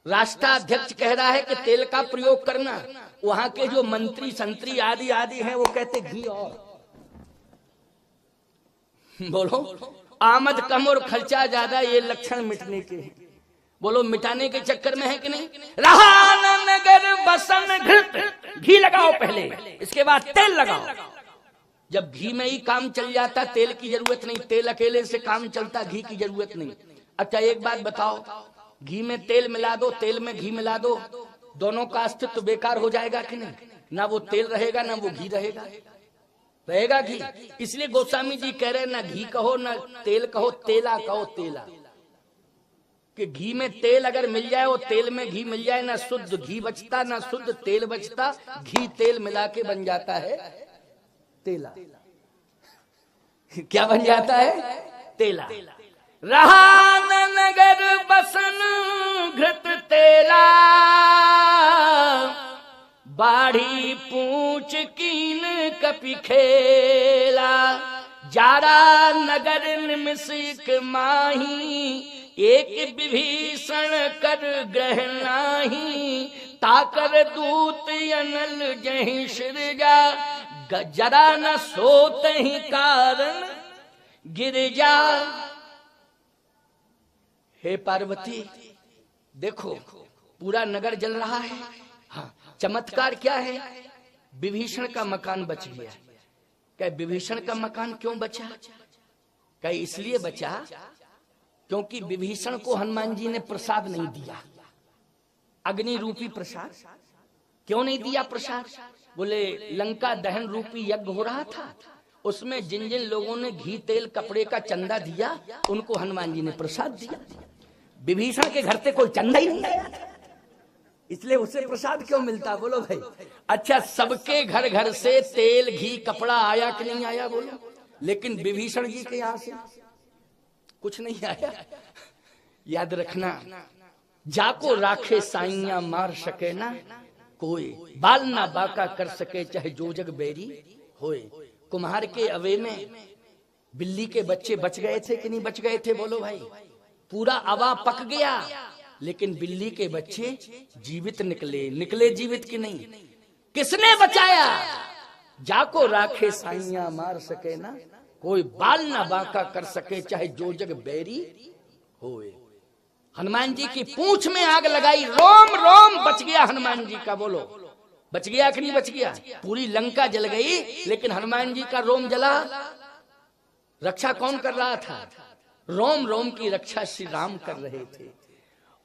राष्ट्राध्यक्ष कह रहा है कि तेल का प्रयोग करना, वहां के जो मंत्री संतरी आदि आदि हैं वो कहते घी और। बोलो आमद कम और खर्चा ज्यादा, ये लक्षण मिटने के हैं। बोलो मिटाने के चक्कर में है कि नहीं? रहा न नगर बसन घृत, घी लगाओ पहले, इसके बाद तेल लगाओ। जब घी में ही काम चल जाता, तेल की जरूरत नहीं, तेल अकेले से काम चलता, घी की जरूरत नहीं। अच्छा एक बात बताओ, घी में तेल मिला दो, तेल में घी मिला दो, दोनों का अस्तित्व बेकार हो जाएगा कि नहीं? ना वो तेल रहेगा ना वो घी रहेगा, रहेगा घी। इसलिए गोस्वामी जी कह रहे ना घी कहो ना तेल कहो, तेला कहो, तेला। कि घी में तेल अगर मिल जाए और तेल में घी मिल जाए, ना शुद्ध घी बचता ना शुद्ध तेल बचता, घी तेल मिला के बन जाता है तेला। क्या बन जाता है? तेला। रहा न नगर बसन घृत तेला, बाढ़ी पूछ कीन कपि खेला, जारा नगर निमिषिक माही, एक विभीषण कर ग्रह नाही, ताकर दूत अनल जहि सिरजा, जरा न सोत ही कारण गिरजा। हे पार्वती देखो पूरा नगर जल रहा है। हाँ, चमत्कार क्या है? विभीषण का मकान बच गया। क्या विभीषण का मकान क्यों बचा? क्या इसलिए बचा क्योंकि विभीषण को हनुमान जी ने प्रसाद नहीं दिया, अग्नि रूपी प्रसाद। क्यों नहीं दिया प्रसाद? बोले लंका दहन रूपी यज्ञ हो रहा था, उसमें जिन जिन लोगों ने घी तेल कपड़े का चंदा दिया उनको हनुमान जी ने प्रसाद दिया। विभीषण के घर से कोई चंदा ही नहीं आया था, इसलिए उसे प्रसाद क्यों मिलता? बोलो भाई। अच्छा सबके घर घर से तेल घी कपड़ा आया कि नहीं आया? बोलो। लेकिन विभीषण जी के यहाँ से कुछ नहीं आया। याद रखना, जाको राखे साइया मार सके ना कोई, बाल ना बाका कर सके चाहे जो जग बैरी होए। कुम्हार के अवे में बिल्ली के बच्चे बच गए थे कि नहीं बच गए थे? बोलो भाई। पूरा अवा पक गया लेकिन बिल्ली के बच्चे जीवित निकले। निकले जीवित कि नहीं? किसने बचाया? जाको राखे साइया मार सके ना कोई, बाल ना बांका कर सके चाहे जो जग बैरी होए। हनुमान जी की पूंछ में आग लगाई, रोम रोम बच गया हनुमान जी का। बोलो बच गया कि नहीं बच गया? पूरी लंका जल गई लेकिन हनुमान जी का रोम जला। रक्षा कौन कर रहा था? रोम रोम की रक्षा श्री राम कर रहे थे।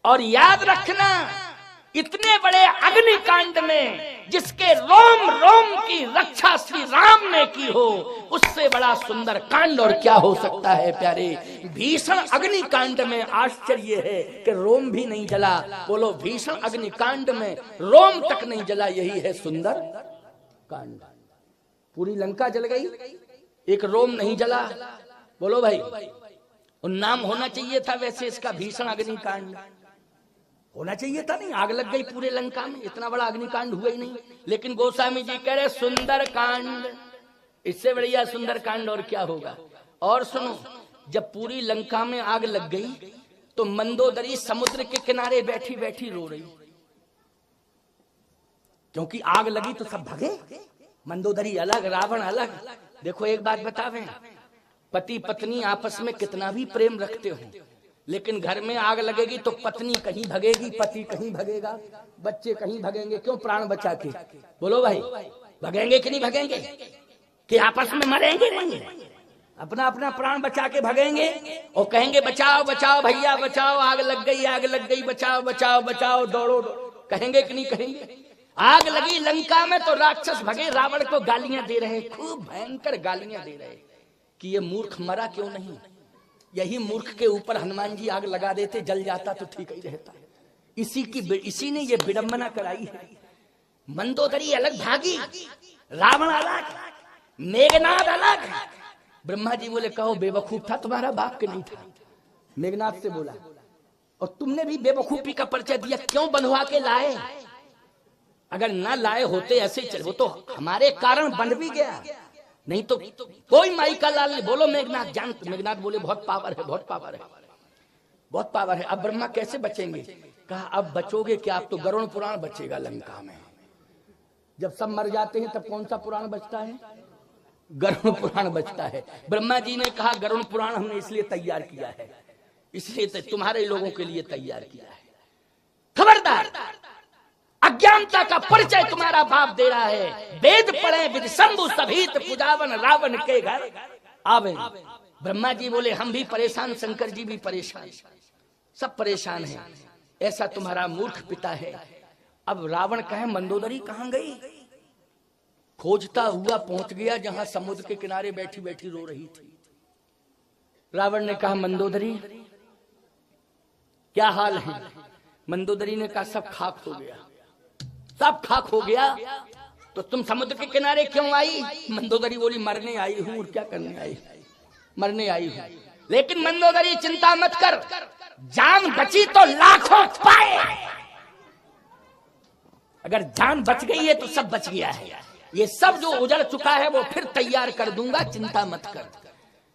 और याद रखना, इतने बड़े अग्निकांड में जिसके रोम रोम की रक्षा श्री राम ने की हो, उससे बड़ा सुंदर कांड और क्या हो सकता है प्यारे? भीषण अग्निकांड में आश्चर्य है कि रोम भी नहीं जला। बोलो भीषण अग्निकांड में रोम तक नहीं जला, यही है सुंदर कांड। पूरी लंका जल गई, एक रोम नहीं जला। बोलो भाई। और नाम होना चाहिए था वैसे इसका भीषण अग्निकांड होना चाहिए था, नहीं आग लग गई पूरे लंका में, इतना बड़ा अग्निकांड हुआ ही नहीं। लेकिन गोस्वामी जी कह रहे सुंदर कांड, इससे बढ़िया सुंदर कांड और क्या होगा। और सुनो, जब पूरी लंका में आग लग गई तो मंदोदरी समुद्र के किनारे बैठी बैठी रो रही, क्योंकि आग लगी तो सब भगे। मंदोदरी अलग, रावण अलग। देखो एक बात बतावे, पति पत्नी आपस में कितना भी प्रेम रखते हो, लेकिन घर में आग लगेगी तो पत्नी कहीं भगेगी, पति कहीं भगेगा, बच्चे कहीं भगेंगे। क्यों? प्राण बचा के। बोलो भाई, भगेंगे कि नहीं भगेंगे? कि आपस में मरेंगे? नहीं, अपना अपना प्राण बचा के भगेंगे और कहेंगे बचाओ बचाओ भैया बचाओ, आग लग गई आग लग गई, बचाओ बचाओ बचाओ, दौड़ो। कहेंगे कि नहीं कहेंगे? आग लगी लंका में तो राक्षस भगे, रावण को गालियां दे रहे, खूब भयंकर गालियां दे रहे कि ये मूर्ख मरा क्यों नहीं। यही मूर्ख के ऊपर हनुमान जी आग लगा देते, जल जाता तो ठीक ही रहता। इसी ने ये विडंबना कराई है। मंदोदरी अलग भागी, रावण अलग, मेघनाद अलग। ब्रह्मा जी बोले कहो बेवकूफ था तुम्हारा बाप के नहीं था। मेघनाद से बोला और तुमने भी बेवकूफी का परिचय दिया, क्यों बंधवा के लाए? अगर ना लाए होते ऐसे चल, वो तो हमारे कारण बंध भी गया, नहीं तो कोई माई का लाल नहीं। बोलो मेघनाद जान। मेघनाद बोले बहुत पावर है, बहुत पावर है, बहुत पावर है। अब ब्रह्मा कैसे बचेंगे? कहा अब बचोगे क्या, अब तो गरुड़ पुराण बचेगा लंका में। जब सब मर जाते हैं तब कौन सा पुराण बचता है? गरुड़ पुराण बचता है। ब्रह्मा जी ने कहा गरुड़ पुराण हमने इसलिए तैयार किया है, इसलिए तुम्हारे लोगों के लिए तैयार किया है। खबरदार, अज्ञानता का परिचय तुम्हारा बाप दे रहा है। वेद पढ़े विद शंभु सभीत पुजावन रावण के घर आवे। ब्रह्मा जी बोले हम भी परेशान, शंकर जी भी परेशान, सब परेशान हैं। ऐसा तुम्हारा मूर्ख पिता है। अब रावण कहे मंदोदरी कहां गई? खोजता हुआ पहुंच गया जहां समुद्र के किनारे बैठी बैठी रो रही थी। रावण ने कहा मंदोदरी क्या हाल है? मंदोदरी ने कहा सब खाक हो गया, सब खाक हो गया। तो तुम समुद्र के किनारे क्यों आई? मंदोदरी बोली मरने आई हूं। और क्या करने आई? मरने आई हूं। लेकिन मंदोदरी चिंता मत कर, जान बची तो लाखों पाए। अगर जान बच गई है तो सब बच गया है। ये सब जो उजड़ चुका है वो फिर तैयार कर दूंगा, चिंता मत कर।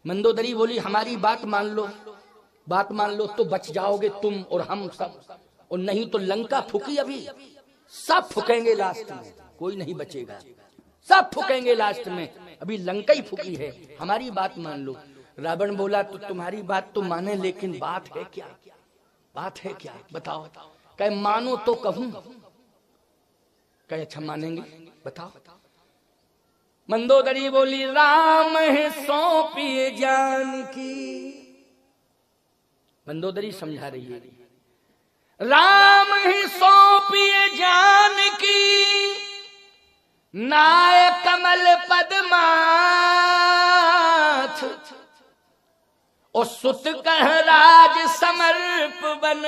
मंदोदरी बोली हमारी बात मान लो, बात मान लो तो बच जाओगे तुम और हम सब, और नहीं तो लंका फूकी अभी, सब फूकेंगे लास्ट में, कोई नहीं बचेगा, सब फूकेंगे लास्ट में। अभी लंका ही फूकी है, हमारी बात मान लो। रावण बोला तो तुम्हारी बात तो माने, लेकिन बात है क्या? बात है क्या बताओ? कहे मानो तो कहूं। कहे अच्छा मानेंगे, बताओ। मंदोदरी बोली राम है सौंपिए जानकी। मंदोदरी समझा रही है राम ही सौंपिए जानकी, नाय कमल पद्माथ, और सुत कह राज समर्प बन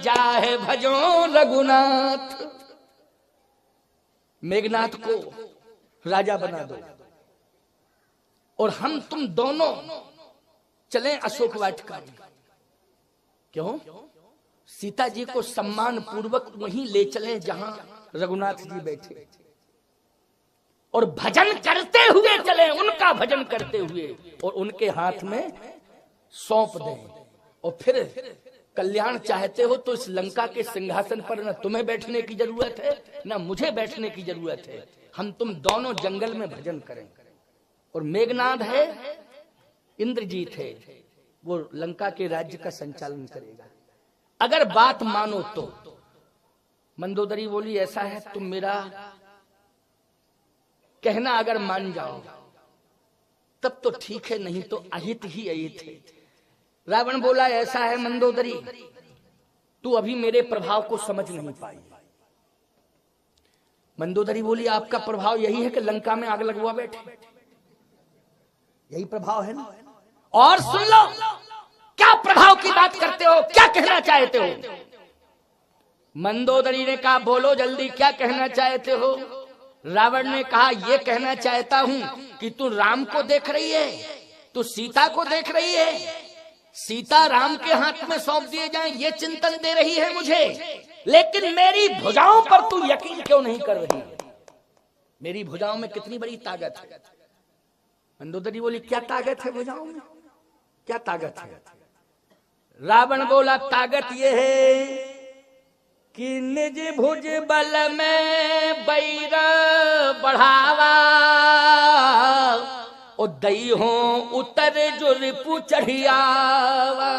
जाहे भजो रघुनाथ। मेघनाथ को राजा बना दो और हम तुम दोनों चलें अशोक वाटिका में। क्यों? सीता जी को सम्मान पूर्वक वहीं ले चलें जहां रघुनाथ जी बैठे, और भजन करते हुए चलें, उनका भजन करते हुए, और उनके हाथ में सौंप दें। और फिर कल्याण चाहते हो तो इस लंका के सिंहासन पर न तुम्हें बैठने की जरूरत है न मुझे बैठने की जरूरत है। हम तुम दोनों जंगल में भजन करें। और मेघनाद है, इंद्रजीत है, वो लंका के राज्य का संचालन करेगा अगर बात मानो तो। मंदोदरी बोली ऐसा है तुम मेरा कहना अगर मान जाओ तब तो ठीक है, नहीं तो अहित ही अहित है। रावण बोला ऐसा है मंदोदरी, तू अभी मेरे प्रभाव को समझ नहीं पाई। मंदोदरी बोली आपका प्रभाव यही है कि लंका में आग लगवा बैठे, यही प्रभाव है ना? और सुन लो, क्या प्रभाव की बात करते हो, क्या कहना चाहते हो? मंदोदरी ने कहा बोलो जल्दी, क्या कहना चाहते हो? रावण ने कहा ये कहना चाहता हूं कि तू राम को देख रही है, तू सीता को देख रही है, सीता राम के हाथ में सौंप दिए जाएं ये चिंतन दे रही है मुझे, लेकिन मेरी भुजाओं पर तू यकीन क्यों नहीं कर रही है? मेरी भुजाओं में कितनी बड़ी ताकत है। मंदोदरी बोली क्या ताकत है भुजाओं में, क्या ताकत है? रावण बोला ताकत ये है कि निज भुज बल में बैर बढ़ावा, और दई हो उतर जो रिपु चढ़ियावा।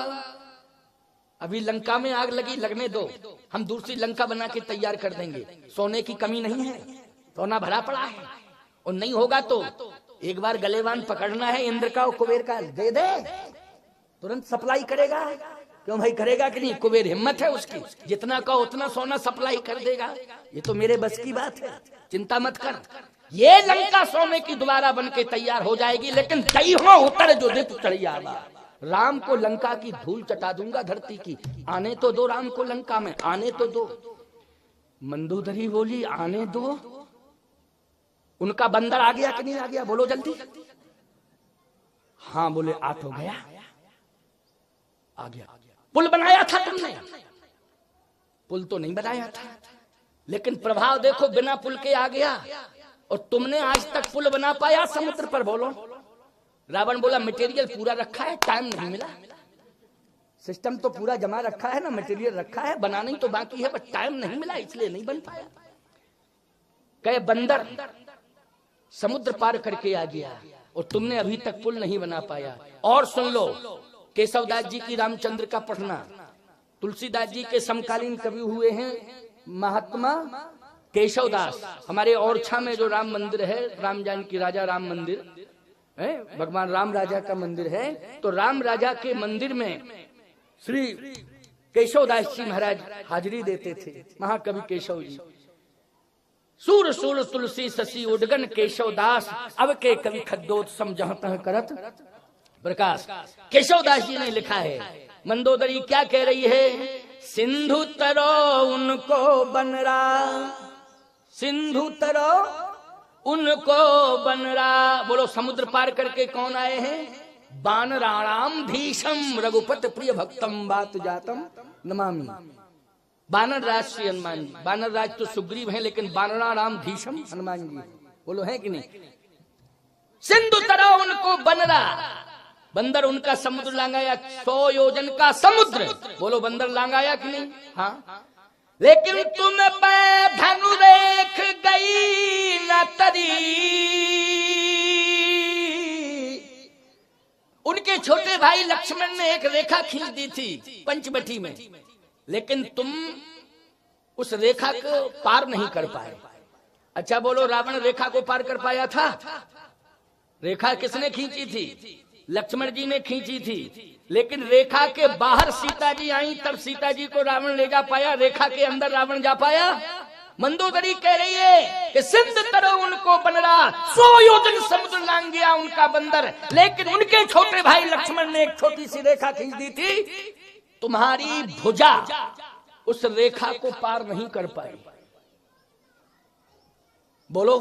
अभी लंका में आग लगी, लगने दो, हम दूसरी लंका बना के तैयार कर देंगे। सोने की कमी नहीं है, सोना भरा पड़ा है, और नहीं होगा तो एक बार गलेवान पकड़ना है इंद्र का और कुबेर का, दे दे तुरंत सप्लाई करेगा। क्यों भाई, करेगा कि नहीं? कुबेर हिम्मत है उसकी, जितना कहो उतना सोना सप्लाई कर देगा। ये तो मेरे बस की बात है, चिंता मत कर। ये लंका सोने की दोबारा बन के तैयार हो जाएगी, लेकिन दई हो उतर जो रिपु चढ़ियावा। राम को लंका की धूल चटा दूंगा धरती की, आने तो दो राम को लंका में, आने तो दो। मंदोदरी बोली आने दो। उनका बंदर आ गया कि नहीं आ गया, बोलो जल्दी। हाँ बोले आ तो गया, आ गया। पुल बनाया था तुमने? पुल तो नहीं बनाया था, लेकिन प्रभाव देखो, बिना पुल के आ गया। और तुमने आज तक पुल बना पाया समुद्र पर, बोलो। रावण बोला मटेरियल पूरा रखा है, टाइम नहीं मिला। सिस्टम तो पूरा जमा रखा है ना, मटेरियल रखा है, बनाना ही तो बाकी है, बस टाइम नहीं मिला इसलिए नहीं बन पाया। कहे बंदर समुद्र पार करके आ गया और तुमने अभी तक पुल नहीं बना पाया। और सुन लो, केशवदास जी की रामचंद्र का पढ़ना, तुलसीदास जी के समकालीन कवि हुए हैं महात्मा केशवदास। हमारे ओरछा में जो राम मंदिर है, राम जानकी राजा राम मंदिर है, भगवान राम राजा का मंदिर है, तो राम राजा के मंदिर में श्री केशवदास जी महाराज हाजिरी देते थे। महाकवि केशव जी, सूर सूर तुलसी शशि उडगन केशवदास, अब के कवि खद्दोत समझाता करत प्रकाश। केशवदास जी ने लिखा है, मंदोदरी क्या कह रही है? सिंधु तरो उनको बनरा, सिंधु तरो उनको बनरा। बोलो समुद्र पार करके कौन आए हैं? बानराणाम भीषम रघुपत प्रिय भक्तम बात जातम नमामि। बानर राज श्री हनुमान जी, बानर राज तो सुग्रीव हैं, लेकिन बानराणाम भीषम हनुमान जी, बोलो है कि नहीं? सिंधु तरह उनको बनरा, बंदर उनका समुद्र लांगाया, 100 योजन का समुद्र, बोलो बंदर लांगाया कि नहीं? हाँ। लेकिन तुम पे धनु रेख गई न तरी, उनके छोटे भाई लक्ष्मण ने एक रेखा खींच दी थी पंचवटी में, लेकिन तुम उस रेखा को पार नहीं कर पाए। अच्छा बोलो, रावण रेखा को पार कर पाया था? रेखा किसने खींची थी? लक्ष्मण जी ने खींची थी, लेकिन रेखा के बाहर सीता जी आई, तब सीता जी को रावण ले जा पाया, रेखा के अंदर रावण जा पाया? मंदोदरी कह रही है कि सिंध तरह उनको बनरा, 100 योजन समुद्र लांग गया उनका बंदर, लेकिन उनके छोटे भाई लक्ष्मण ने एक छोटी सी रेखा खींच दी थी, तुम्हारी भुजा उस रेखा को पार नहीं कर पाई। बोलो।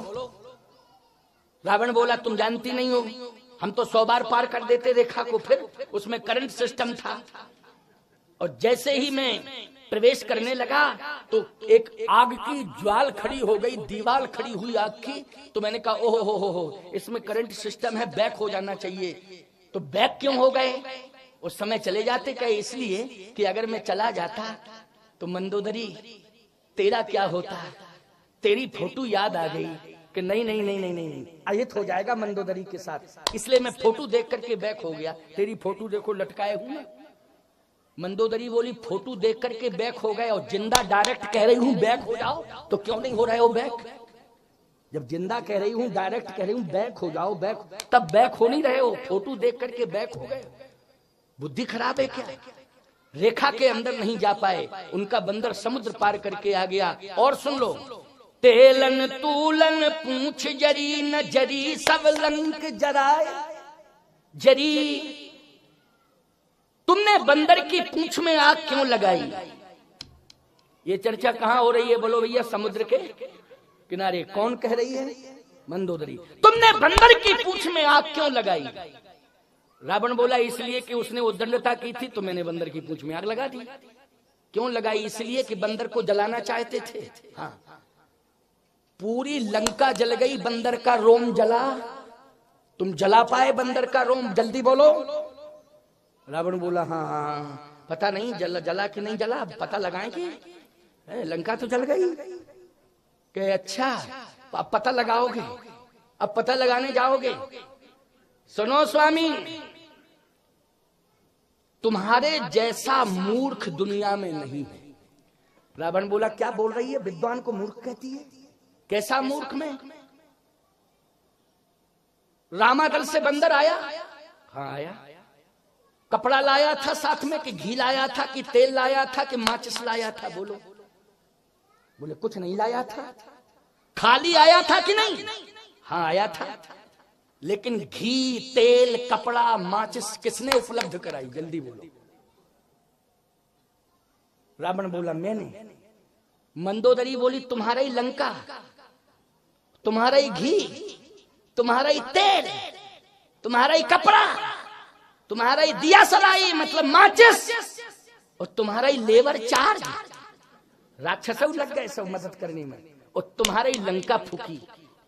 रावण बोला तुम जानती नहीं हो, हम तो 100 बार पार कर देते रेखा को, फिर उसमें करंट सिस्टम था, और जैसे ही मैं प्रवेश करने लगा तो एक आग की ज्वाल खड़ी हो गई, दीवार खड़ी हुई आग की, तो मैंने कहा ओहो हो, इसमें करंट सिस्टम है, बैक हो जाना चाहिए। तो बैक क्यों हो गए? उस समय चले जाते क्या? इसलिए कि अगर मैं चला जाता तो मंदोदरी तेरा क्या होता, तेरी फोटो याद आ गई कि नहीं नहीं नहीं नहीं नहीं अहित हो जाएगा मंदोदरी के साथ, इसलिए मैं फोटो देख करके बैक हो गया। तेरी फोटो देखो लटकाए हुए। मंदोदरी बोली फोटो देख करके बैक हो गए, और जिंदा डायरेक्ट कह रही हूँ बैक हो जाओ, तो क्यों नहीं हो रहे हो बैक? जब जिंदा कह रही हूँ, डायरेक्ट कह रही हूँ बैक हो जाओ, बैक, तब बैक हो नहीं रहे हो, फोटो देख करके बैक हो गए। बुद्धि खराब है क्या? रेखा के अंदर नहीं जा पाए, उनका बंदर समुद्र पार करके आ गया। और सुन लो, तेलन तूलन पूछ जरी न जरी, सब लंक जराए जरी। तुमने बंदर की पूंछ में आग क्यों लगाई? ये चर्चा कहां हो रही है? बोलो भैया, समुद्र के किनारे। कौन कह रही है? मंदोदरी। तुमने बंदर की पूंछ में आग क्यों लगाई? रावण बोला इसलिए कि उसने उद्दंडता की थी, तो मैंने बंदर की पूंछ में आग लगा दी। क्यों लगाई? इसलिए कि बंदर को जलाना चाहते थे। हाँ, पूरी लंका जल गई, बंदर का रोम जला। तुम जला पाए बंदर का रोम? जल्दी बोलो। रावण बोला हाँ, पता नहीं जला कि नहीं जला, पता लगाएंगे। लंका तो जल गई। कि अच्छा, अब पता लगाओगे? अब पता लगाने जाओगे? सुनो स्वामी, तुम्हारे जैसा मूर्ख दुनिया में नहीं है। रावण बोला क्या बोल रही है? विद्वान को मूर्ख कहती है? कैसा मूर्ख में? रामादल से बंदर आया? हाँ आया। कपड़ा लाया था साथ में, कि घी लाया था, कि तेल लाया था, कि माचिस लाया था? बोलो। बोले कुछ नहीं लाया था। खाली आया था कि नहीं? हाँ आया था। लेकिन घी, तेल, कपड़ा, माचिस किसने उपलब्ध कराई? जल्दी बोलो। रावण बोला मैंने। मंदोदरी बोली तुम्हारा ही लंका, तुम्हारा ही घी, तुम्हारा ही तेल, तुम्हारा ही कपड़ा, तुम्हारा ही दिया सलाई मतलब माचिस, और तुम्हारा ही लेबर चार्ज। राक्षस लग गए सब मदद करने में, और तुम्हारा ही लंका फूकी,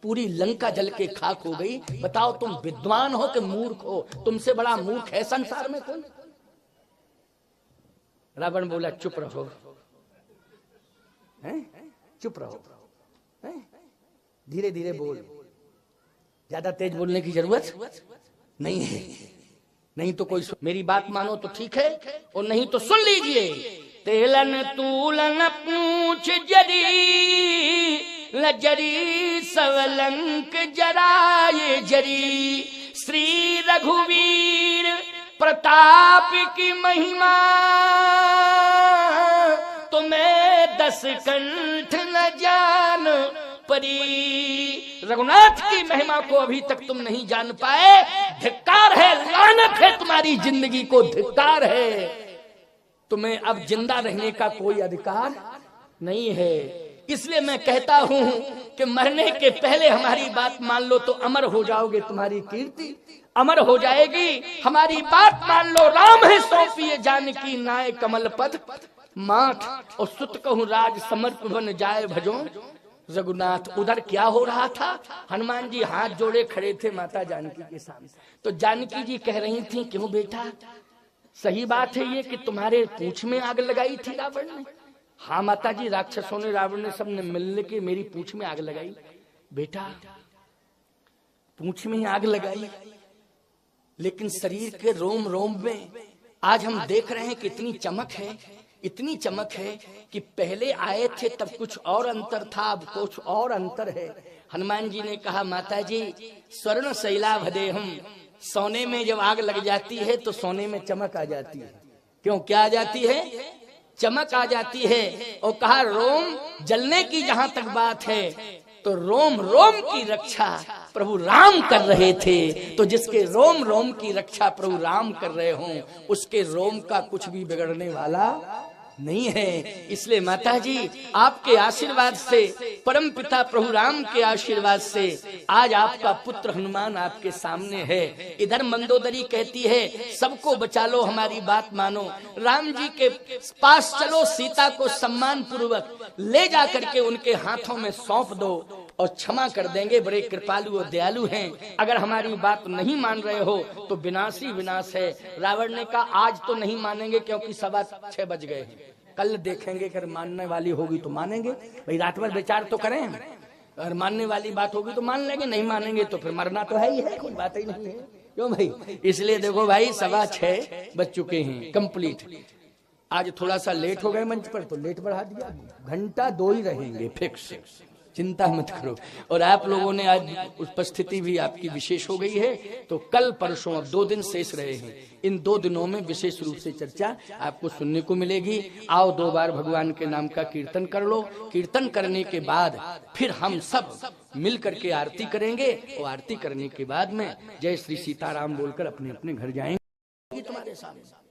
पूरी लंका जल के खाक हो गई। बताओ तुम विद्वान हो कि मूर्ख हो? तुमसे बड़ा मूर्ख है संसार में कोई? रावण बोला चुप रहो, चुप रहो, धीरे धीरे बोल, ज्यादा तेज बोलने की जरूरत नहीं है। नहीं तो कोई मेरी बात मानो तो ठीक है, और नहीं तो सुन लीजिए। तेलन तूलन पूछ जरी, लजरी सवलंक जराए जरी, श्री रघुवीर प्रताप की महिमा, तुम्हें 10 कंठ न जान परी। रघुनाथ की महिमा को अभी तक तुम नहीं जान पाए, धिक्कार है, लानत है तुम्हारी जिंदगी को, धिक्कार है। तुम्हें अब जिंदा रहने का कोई अधिकार नहीं है। इसलिए मैं कहता हूं कि मरने के पहले हमारी बात मान लो तो अमर हो जाओगे, तुम्हारी कीर्ति अमर हो जाएगी। हमारी बात मान लो, राम है सौंपिए जानकी नाय कमल पद माठ, और सुत कहूं राज समर्प बन जाए भजो रघुनाथ। उधर क्या हो रहा था? हनुमान जी हाथ जोड़े खड़े थे माता जानकी के सामने। तो जानकी जी कह रही थी क्यों बेटा, सही बात है ये कि तुम्हारे पूंछ में आग लगाई थी रावण ने? हाँ माता जी, राक्षसों ने, रावण ने, सबने मिलने के मेरी पूंछ में आग लगाई। बेटा पूंछ में आग लगाई, लेकिन शरीर के रोम रोम में आज हम देख रहे हैं कि इतनी चमक है, इतनी चमक है कि पहले आए थे तब कुछ और अंतर था, अब कुछ और अंतर है। हनुमान जी ने कहा माता जी, स्वर्ण शैलाभदेहम, सोने में जब आग लग जाती है तो सोने में चमक आ जाती है। क्यों, क्या आ जाती है? चमक आ जाती है। और कहा रोम जलने की जहां तक बात है तो रोम रोम की रक्षा प्रभु राम कर रहे थे। तो जिसके रोम रोम की रक्षा प्रभु राम कर रहे हों, उसके रोम का कुछ भी बिगड़ने वाला नहीं है। इसलिए माता जी आपके आशीर्वाद से, परम पिता प्रभु राम के आशीर्वाद से आज आपका पुत्र हनुमान आपके सामने है। इधर मंदोदरी कहती है सबको बचा लो, हमारी बात मानो, राम जी के पास चलो, सीता को सम्मान पूर्वक ले जा करके उनके हाथों में सौंप दो और क्षमा कर देंगे, बड़े कृपालु और दयालु हैं। अगर हमारी बात नहीं मान रहे हो तो विनाश ही विनाश है। रावण ने कहा आज तो नहीं मानेंगे क्योंकि 6:15 बज गए हैं, कल देखेंगे, अगर मानने वाली होगी तो मानेंगे। भाई रात भर विचार तो करें, अगर मानने वाली बात होगी तो मान लेंगे, नहीं मानेंगे तो फिर मरना तो है ही है, कोई बात ही नहीं है। क्यों भाई? इसलिए देखो भाई 6:15 बज चुके हैं कंप्लीट। आज थोड़ा सा लेट हो गए मंच पर तो लेट बढ़ा दिया, घंटा 2 ही रहेंगे फिक्स, चिंता मत करो। और आप लोगों ने आज उपस्थिति भी आपकी विशेष हो गई है, तो कल परसों 2 दिन शेष रहे हैं, इन 2 दिनों में विशेष रूप से चर्चा आपको सुनने को मिलेगी। आओ 2 बार भगवान के नाम का कीर्तन कर लो, कीर्तन करने के बाद फिर हम सब मिल करके आरती करेंगे, और आरती करने के बाद में जय श्री सीताराम बोलकर अपने अपने घर जाएंगे। तुम्हारे सामने